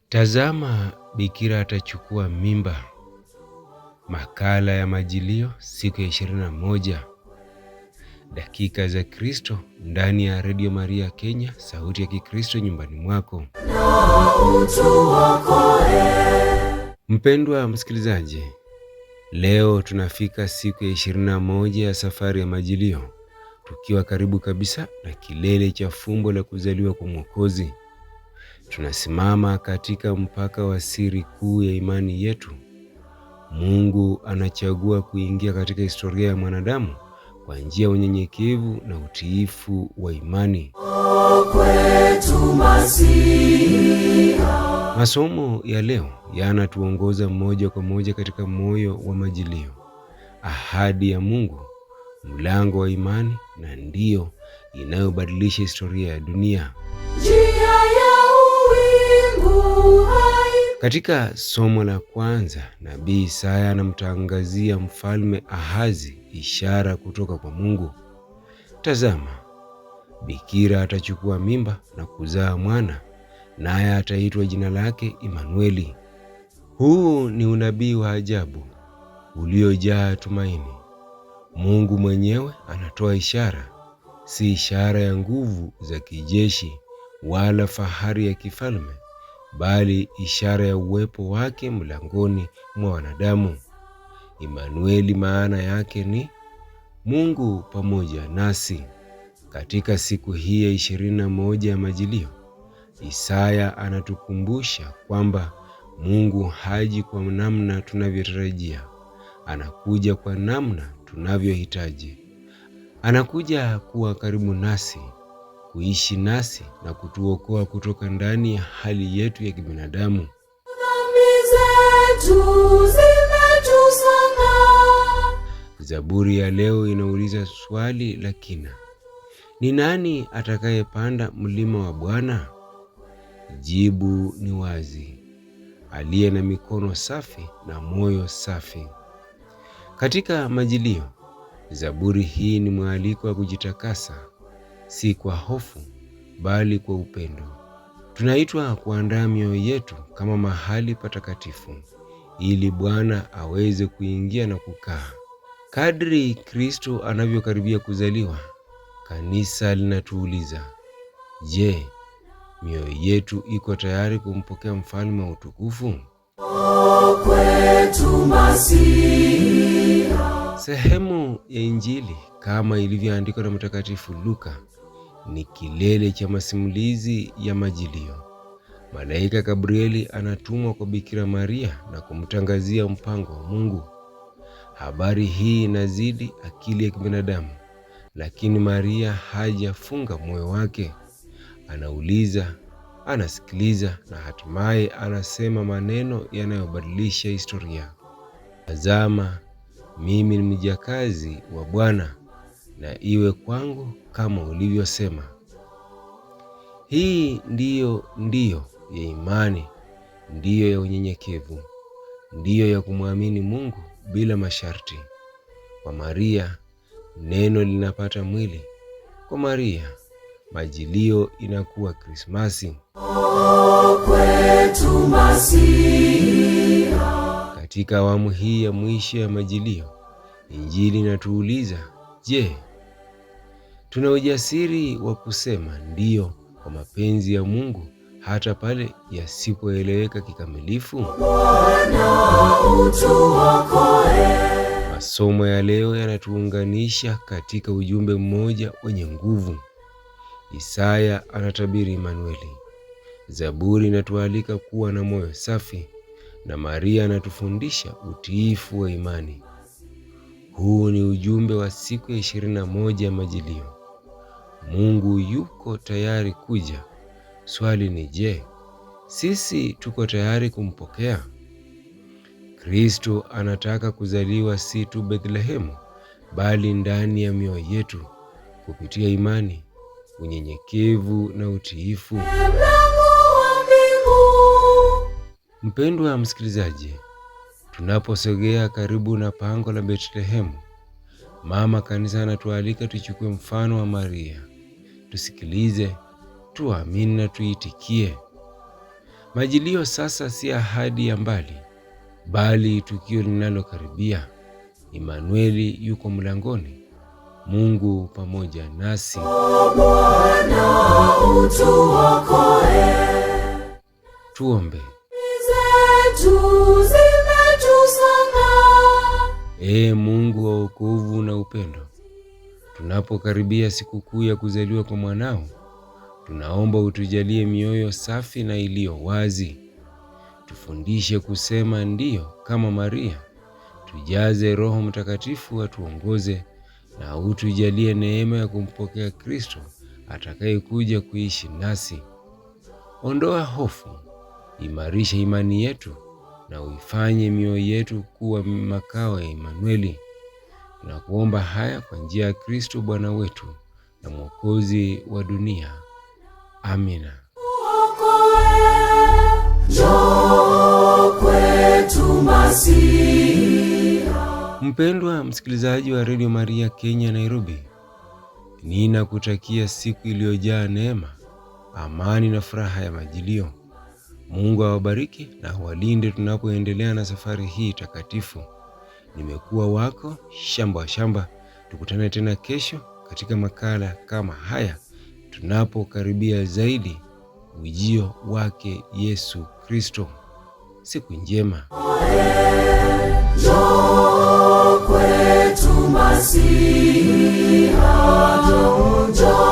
Tazama, bikira atachukua mimba. Makala ya Majilio, siku ya 21. Dakika za Kristo ndani ya Radio Maria Kenya, sauti ya Kikristo nyumbani mwako. Mpendwa msikilizaji, leo tunafika siku ya 21 ya safari ya Majilio, tukiwa karibu kabisa na kilele cha fumbo la kuzaliwa kwa Mwokozi. Tunasimama katika mpaka wa siri kuu ya imani yetu. Mungu anachagua kuingia katika historia ya mwanadamu kwa njia ya unyenyekevu na utiifu wa imani. Masomo ya leo yanatuongoza moja kwa moja katika moyo wa Majilio, ahadi ya Mungu, mlango wa imani, na ndio inayobadilisha historia ya dunia. Katika somo la kwanza, Nabii Isaya anamtangazia mfalme Ahazi ishara kutoka kwa Mungu. Tazama, bikira atachukua mimba na kuzaa mwana, naye ataitwa jina lake Imanueli. Huu ni unabii wa ajabu uliojaa tumaini. Mungu mwenyewe anatoa ishara, si ishara ya nguvu za kijeshi wala fahari ya kifalme, bali ishara ya uwepo wake mlangoni mwa wanadamu. Imanueli maana yake ni Mungu pamoja nasi. Katika siku hii ya 21 ya Majilio, Isaya anatukumbusha kwamba Mungu haji kwa namna tunavyotarajia, anakuja kwa namna tunavyohitaji. Anakuja kuwa karibu nasi, kuishi nasi na kutuokoa kutoka ndani ya hali yetu ya kibinadamu. Zaburi ya leo inauliza swali la kina: ni nani atakayepanda mlima wa Bwana? Jibu ni wazi: aliye na mikono safi na moyo safi. Katika Majilio, zaburi hii ni mwaliko wa kujitakasa, si kwa hofu bali kwa upendo. Tunaitwa kuandaa mioyo yetu kama mahali patakatifu, ili Bwana aweze kuingia na kukaa. Kadri Kristo anavyokaribia kuzaliwa, kanisa linatuuliza, je, mioyo yetu iko tayari kumpokea mfalme wa utukufu? Sehemu ya Injili kama ilivyoandikwa na Mtakatifu Luka ni kilele cha masimulizi ya Majilio. Malaika Gabrieli anatumwa kwa Bikira Maria na kumtangazia mpango wa Mungu. Habari hii inazidi akili ya kibinadamu, lakini Maria hajafunga moyo wake. Anauliza, anasikiliza na hatimaye anasema maneno yanayobadilisha historia. Tazama, mimi ni mjakazi wa Bwana, na iwe kwangu kama ulivyosema. Hii ndiyo ya imani, ndiyo ya unyenyekevu, ndiyo ya kumwamini Mungu bila masharti. Kwa Maria, neno linapata mwili. Kwa Maria, Majilio inakuwa Krismasi. Katika awamu hii ya mwisho ya Majilio, Injili inatuuliza, je, tuna ujasiri wa kusema ndiyo kwa mapenzi ya Mungu hata pale yasipoeleweka kikamilifu? Masomo ya leo yanatuunganisha katika ujumbe mmoja wenye nguvu. Isaya anatabiri Imanueli, Zaburi inatualika kuwa na moyo safi, na Maria anatufundisha utiifu wa imani. Huu ni ujumbe wa siku ya 21 ya Majilio. Mungu yuko tayari kuja. Swali ni je, sisi tuko tayari kumpokea? Kristo anataka kuzaliwa si tu Bethlehemu, bali ndani ya mioyo yetu kupitia imani, unyenyekevu na utiifu. Mpendwa msikilizaji, tunaposogea karibu na pango la Bethlehemu, Mama Kanisa anatualika tuchukue mfano wa Maria. Tusikilize, tuamini na tuitikie. Majilio sasa si ahadi ya mbali, bali tukio linalokaribia. Imanueli yuko mlangoni, Mungu pamoja nasi. Bwana utuokoe. Tuombe. Zetu zimetusonga. Ee Mungu wa wokovu na upendo, tunapokaribia sikukuu ya kuzaliwa kwa mwanao, tunaomba utujalie mioyo safi na iliyo wazi. Tufundishe kusema ndiyo kama Maria. Tujaze Roho Mtakatifu atuongoze, na utujalie neema ya kumpokea Kristo atakayekuja kuishi nasi. Ondoa hofu, imarisha imani yetu, na uifanye mioyo yetu kuwa makao ya Imanueli. Tunakuomba haya kwa njia ya Kristo Bwana wetu na Mwokozi wa dunia. Amina. Njoo kwetu Masiha. Mpendwa msikilizaji wa Radio Maria Kenya Nairobi, ninakutakia siku iliyojaa neema, amani na furaha ya majilio. Mungu awabariki na awalinde tunapoendelea na safari hii takatifu. Nimekuwa wako Shamba wa Shamba. Tukutane tena kesho katika makala kama haya, tunapokaribia zaidi ujio wake Yesu Kristo. Siku njema. Njoo kwetu Masiha, njoo